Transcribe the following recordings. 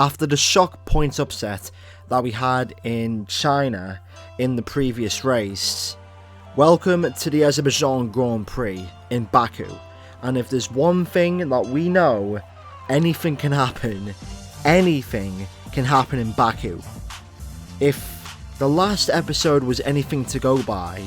after the shock point upset that we had in China in the previous race, welcome to the Azerbaijan Grand Prix in Baku. And if there's one thing that we know, anything can happen. Anything can happen in Baku. If the last episode was anything to go by,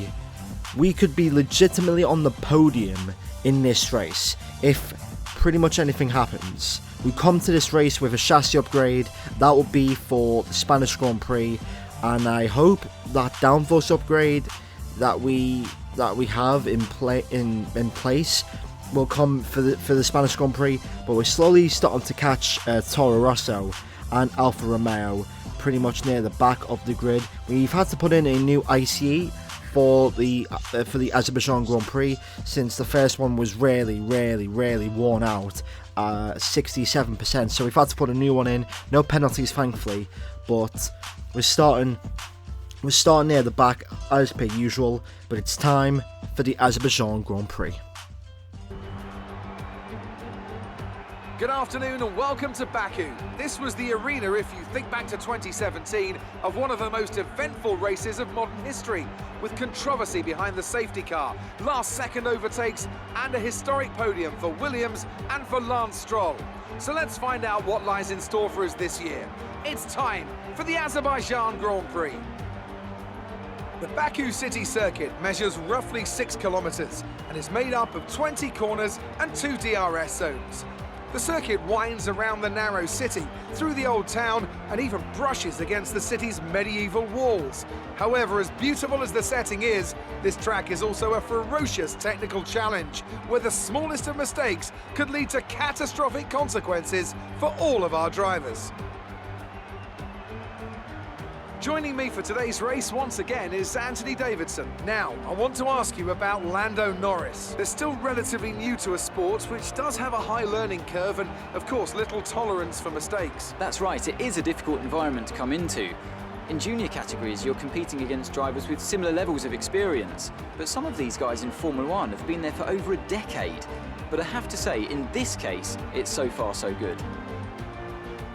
we could be legitimately on the podium in this race if pretty much anything happens. We come to this race with a chassis upgrade that will be for the Spanish Grand Prix, and I hope that downforce upgrade that we have in place will come for the Spanish Grand Prix. But we're slowly starting to catch Toro Rosso and Alfa Romeo pretty much near the back of the grid. We've had to put in a new ICE for the Azerbaijan Grand Prix, since the first one was really worn out, 67%. So we've had to put a new one in. No penalties, thankfully, but we're starting near the back as per usual. But it's time for the Azerbaijan Grand Prix. Good afternoon and welcome to Baku. This was the arena, if you think back to 2017, of one of the most eventful races of modern history, with controversy behind the safety car, last-second overtakes, and a historic podium for Williams and for Lance Stroll. So let's find out what lies in store for us this year. It's time for the Azerbaijan Grand Prix. The Baku city circuit measures roughly 6 kilometers and is made up of 20 corners and 2 DRS zones. The circuit winds around the narrow city, through the old town, and even brushes against the city's medieval walls. However, as beautiful as the setting is, this track is also a ferocious technical challenge, where the smallest of mistakes could lead to catastrophic consequences for all of our drivers. Joining me for today's race once again is Anthony Davidson. Now, I want to ask you about Lando Norris. They're still relatively new to a sport which does have a high learning curve and, of course, little tolerance for mistakes. That's right, it is a difficult environment to come into. In junior categories, you're competing against drivers with similar levels of experience. But some of these guys in Formula One have been there for over a decade. But I have to say, in this case, it's so far so good.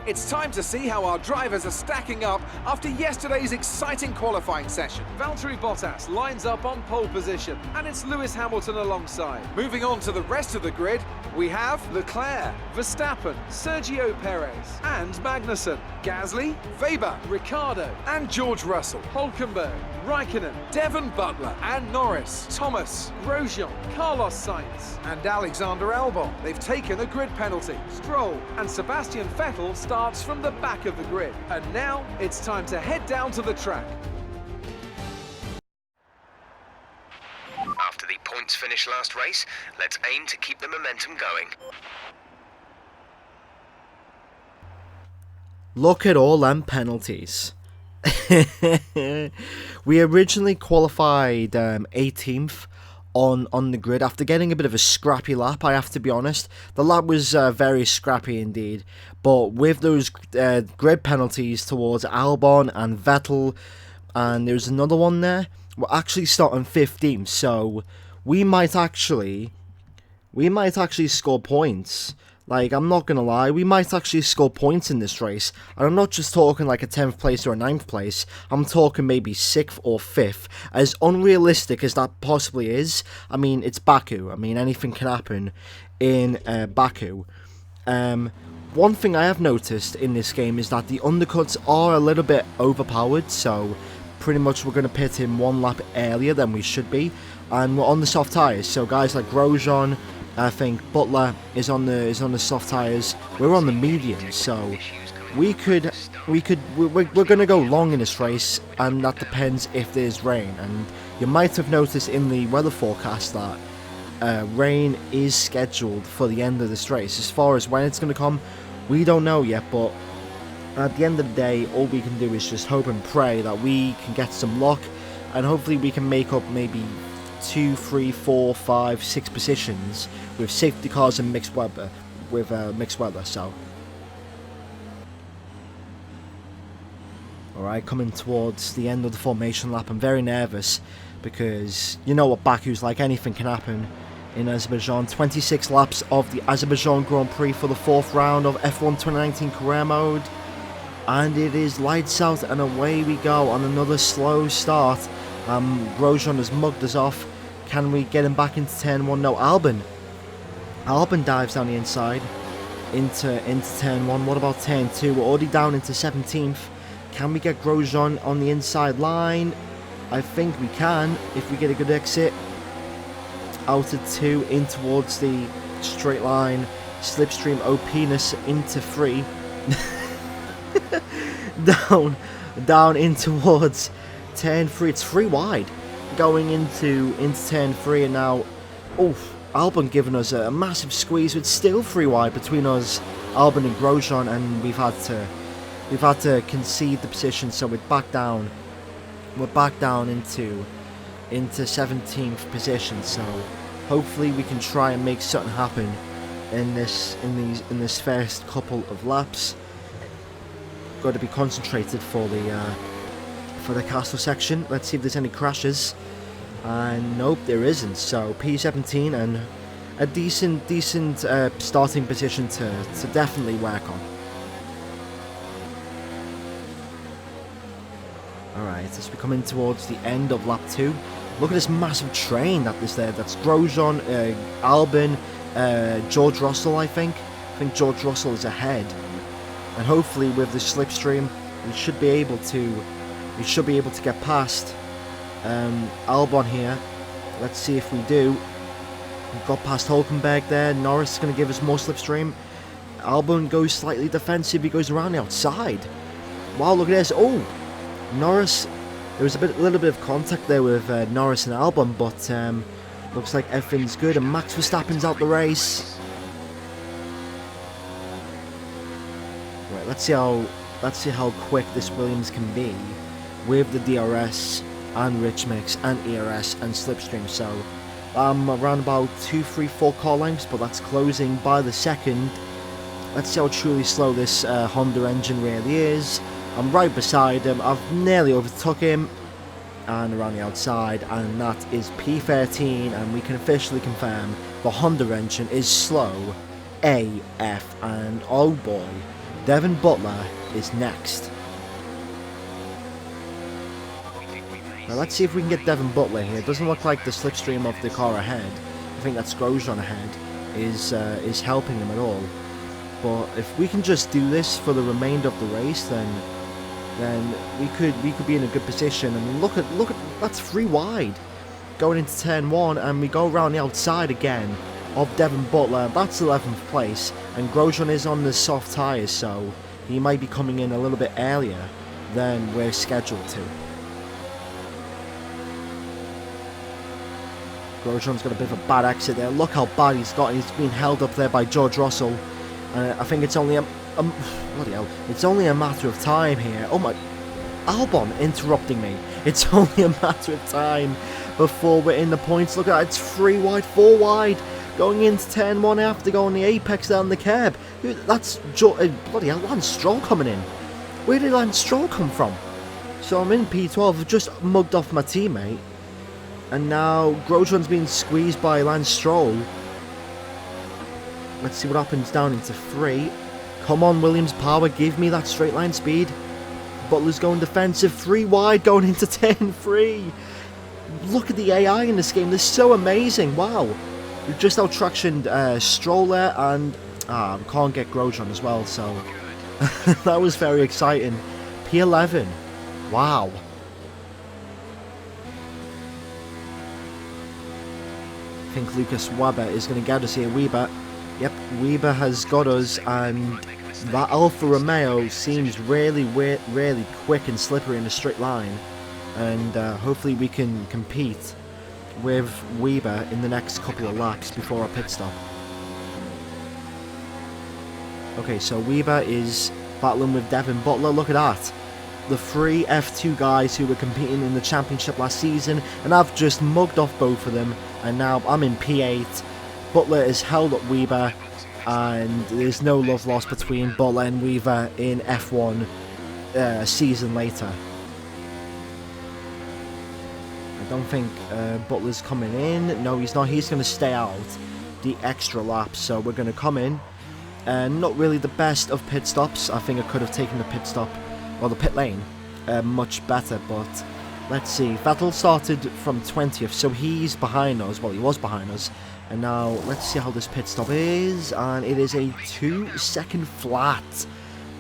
It's time to see how our drivers are stacking up after yesterday's exciting qualifying session. Valtteri Bottas lines up on pole position, and it's Lewis Hamilton alongside. Moving on to the rest of the grid, we have Leclerc, Verstappen, Sergio Perez, and Magnussen, Gasly, Weber, Ricciardo, and George Russell, Hülkenberg, Raikkonen, Devon Butler, and Norris, Thomas, Grosjean, Carlos Sainz, and Alexander Albon. They've taken a grid penalty. Stroll and Sebastian Vettel starts from the back of the grid. And now it's time to head down to the track. After the points finish last race, let's aim to keep the momentum going. Look at all them penalties. We originally qualified 18th on the grid after getting a bit of a scrappy lap, I have to be honest. The lap was very scrappy indeed, but with those grid penalties towards Albon and Vettel, and there's another one there, we're actually starting 15th, so we might actually score points. Like, I'm not gonna lie, we might actually score points in this race. And I'm not just talking like a 10th place or a 9th place. I'm talking maybe 6th or 5th. As unrealistic as that possibly is, I mean, it's Baku. I mean, anything can happen in Baku. One thing I have noticed in this game is that the undercuts are a little bit overpowered. So, pretty much we're going to pit in one lap earlier than we should be. And we're on the soft tyres. So, guys like Grosjean, I think Butler is on the soft tyres. We're on the mediums, so we're gonna go long in this race, and that depends if there's rain. And you might have noticed in the weather forecast that rain is scheduled for the end of this race. As far as when it's gonna come, we don't know yet. But at the end of the day, all we can do is just hope and pray that we can get some luck, and hopefully we can make up maybe 2, 3, 4, 5, 6 positions with safety cars and mixed weather. So, alright, coming towards the end of the formation lap, I'm very nervous because you know what Baku's like, anything can happen in Azerbaijan. 26 laps of the Azerbaijan Grand Prix for the 4th round of F1 2019 career mode. And it is lights out and away we go on another slow start. Grosjean has mugged us off. Can we get him back into turn 1? No, Albon dives down the inside into turn 1. What about turn 2? We're already down into 17th. Can we get Grosjean on the inside line? I think we can if we get a good exit. Out of 2 in towards the straight line. Slipstream OP-ness into 3. down in towards turn 3. It's 3 wide going into turn 3, and now Albon giving us a massive squeeze. It's still 3 wide between us, Albon and Grosjean, and we've had to concede the position, so we're back down into 17th position. So hopefully we can try and make something happen in this first couple of laps. Got to be concentrated for the castle section. Let's see if there's any crashes. And nope, there isn't. So P17 and a decent starting position to definitely work on. Alright, as we come in towards the end of lap 2, look at this massive train that is there. That's Grosjean, Albon, George Russell, I think. I think George Russell is ahead. And hopefully with the slipstream, we should be able to get past Albon here. Let's see if we do. We've got past Hulkenberg there. Norris is going to give us more slipstream. Albon goes slightly defensive. He goes around the outside. Wow, look at this. Oh, Norris. There was a little bit of contact there with Norris and Albon, but looks like everything's good. And Max Verstappen's out the race. Right, let's see how quick this Williams can be with the DRS and rich mix and ERS and slipstream. So around about 2, 3, 4 car lengths, but that's closing by the second. Let's see how truly slow this Honda engine really is. I'm right beside him. I've nearly overtook him, and around the outside, and that is P13, and we can officially confirm the Honda engine is slow AF. And oh boy, Devin Butler is next. Now let's see if we can get Devin Butler here. It doesn't look like the slipstream of the car ahead, I think that's Grosjean ahead, is helping him at all. But if we can just do this for the remainder of the race, then we could be in a good position. And look at that's 3 wide going into turn 1, and we go around the outside again of Devin Butler. That's 11th place, and Grosjean is on the soft tyres, so he might be coming in a little bit earlier than we're scheduled to. Grosjean's got a bit of a bad exit there. Look how bad he's got. He's been held up there by George Russell. I think it's only bloody hell. It's only a matter of time here. Oh my, Albon interrupting me. It's only a matter of time before we're in the points. Look at that. It's 3 wide, 4 wide. Going into turn 1, I have to go on the apex down the curb. That's bloody hell, Lance Stroll coming in. Where did Lance Stroll come from? So I'm in P12. I've just mugged off my teammate. And now Grosjean's being squeezed by Lance Stroll. Let's see what happens down into 3. Come on, Williams power, give me that straight line speed. Butler's going defensive, 3 wide going into turn 3. Look at the AI in this game, they're so amazing, wow. We've just out-tractioned Stroll there, and we can't get Grosjean as well, so that was very exciting. P11, wow. I think Lucas Weber is going to get us here. Weber, yep, Weber has got us, and that Alfa Romeo seems really quick and slippery in a straight line, and hopefully we can compete with Weber in the next couple of laps before our pit stop. Okay, so Weber is battling with Devin Butler. Look at that. The 3 F2 guys who were competing in the championship last season, and I've just mugged off both of them, and now I'm in P8. Butler has held up Weber, and there's no love lost between Butler and Weber in F1 a season later. I don't think Butler's coming in. No, he's not. He's going to stay out the extra lap, so we're going to come in Not really the best of pit stops. I think I could have taken the pit stop, or the pit lane, much better, but let's see. Vettel started from 20th, so he's behind us. Well, he was behind us. And now, let's see how this pit stop is. And it is a 2-second flat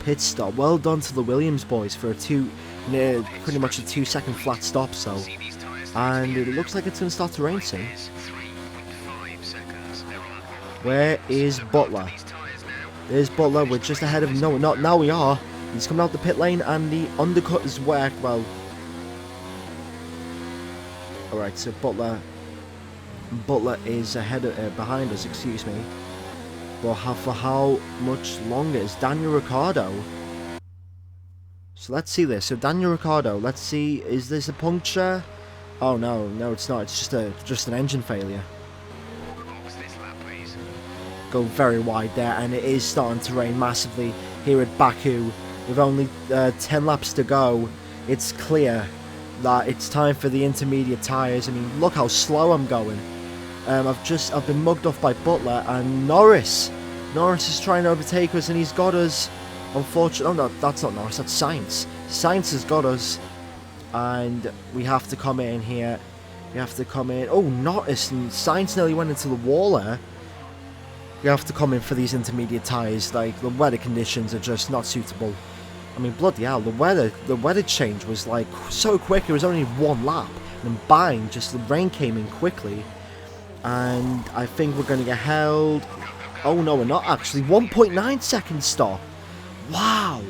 pit stop. Well done to the Williams boys for a pretty much a 2-second flat stop. So, and it looks like it's going to start to rain soon. Where is Butler? There's Butler. We're just ahead of him. No, not now. We are. He's coming out the pit lane, and the undercut is worked well. All right, so Butler is behind us. Excuse me. But for how much longer is Daniel Ricciardo? So let's see this. So Daniel Ricciardo. Let's see. Is this a puncture? Oh no, it's not. It's just an engine failure. Go very wide there, and it is starting to rain massively here at Baku. With only 10 laps to go, it's clear that it's time for the intermediate tyres. I mean, look how slow I'm going. I've been mugged off by Butler, and Norris is trying to overtake us, and he's got us. Unfortunately, oh no, that's not Norris, that's Sainz. Sainz has got us, and we have to come in here. We have to come in. Oh, Norris and Sainz nearly went into the wall there. We have to come in for these intermediate tyres. Like, the weather conditions are just not suitable. I mean, bloody hell, the weather change was like so quick. It was only one lap, and then bang, just the rain came in quickly, and I think we're going to get held. Oh no, we're not actually. 1.9 second stop. Wow.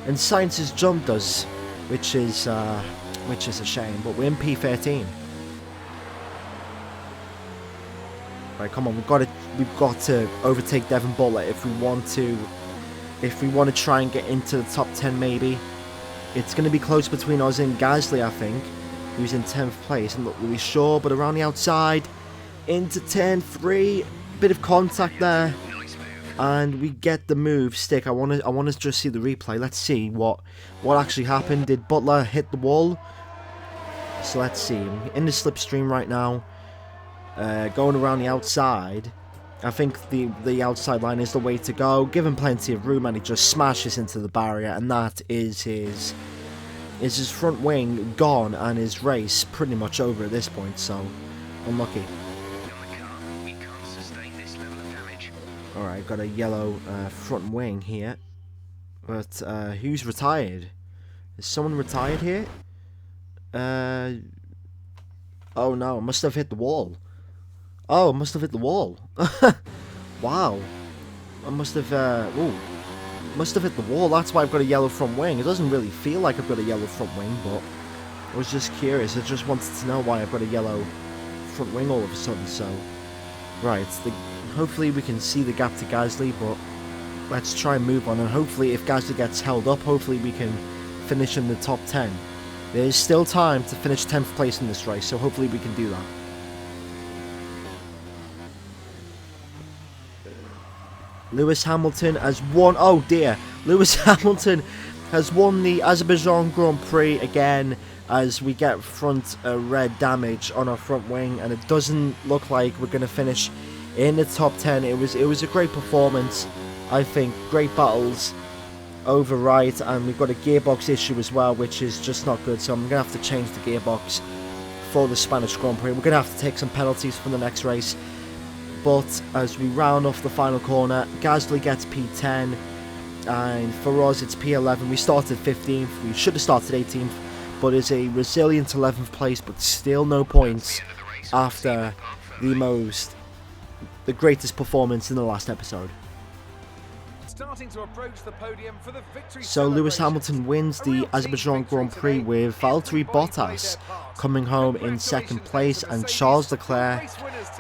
And Sainz has jumped us, which is a shame. But we're in P13. Right, come on, we've got to overtake Devon Butler if we want to try and get into the top 10 maybe. It's going to be close between us and Gasly, I think, who's in 10th place. I'm not really sure, but around the outside, into turn 3, bit of contact there, and we get the move stick. I want to just see the replay. Let's see what actually happened. Did Butler hit the wall? So let's see. I'm in the slipstream right now. Going around the outside. I think the outside line is the way to go. Give him plenty of room, and he just smashes into the barrier, and that is his front wing gone, and his race pretty much over at this point. So unlucky. All right, got a yellow front wing here, but who's retired? Is someone retired here? Oh no, it must have hit the wall. Oh, it must have hit the wall. Wow. I must have hit the wall. That's why I've got a yellow front wing. It doesn't really feel like I've got a yellow front wing, but I was just curious. I just wanted to know why I've got a yellow front wing all of a sudden. So, right. Hopefully we can see the gap to Gasly, but let's try and move on. And hopefully if Gasly gets held up, hopefully we can finish in the top 10. There's still time to finish 10th place in this race, so hopefully we can do that. Lewis Hamilton has won. Oh dear. Lewis Hamilton has won the Azerbaijan Grand Prix again, as we get front red damage on our front wing, and it doesn't look like we're going to finish in the top 10. It was a great performance, I think. Great battles over right, and we've got a gearbox issue as well, which is just not good, so I'm going to have to change the gearbox for the Spanish Grand Prix. We're going to have to take some penalties for the next race. But as we round off the final corner, Gasly gets P10, and for us it's P11. We started 15th, we should have started 18th, but it's a resilient 11th place, but still no points after the greatest performance in the last episode. Starting to approach the podium for the victory. So Lewis Hamilton wins the Azerbaijan Grand Prix with Valtteri Bottas coming home in second place, and Charles Leclerc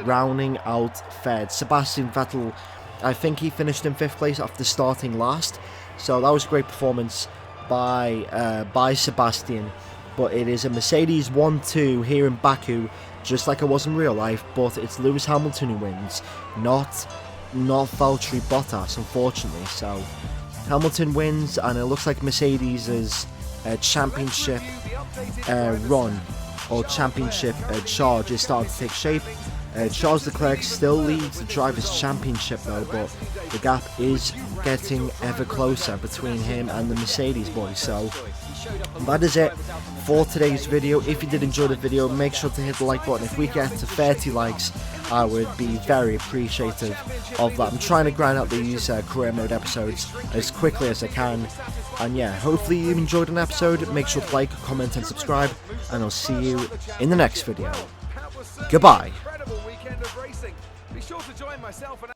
rounding out third. Sebastian Vettel, I think he finished in 5th place after starting last, so that was a great performance by Sebastian. But it is a Mercedes 1-2 here in Baku, just like it was in real life, but it's Lewis Hamilton who wins, not Valtteri Bottas, unfortunately. So Hamilton wins, and it looks like Mercedes' championship run, or championship charge, is starting to take shape. Charles Leclerc still leads the Drivers' Championship though, but the gap is getting ever closer between him and the Mercedes boys. So that is it for today's video. If you did enjoy the video, make sure to hit the like button. If we get to 30 likes, I would be very appreciative of that. I'm trying to grind out these career mode episodes as quickly as I can. And yeah, hopefully you enjoyed an episode. Make sure to like, comment and subscribe, and I'll see you in the next video. Goodbye. Incredible weekend of racing. Be sure to join myself and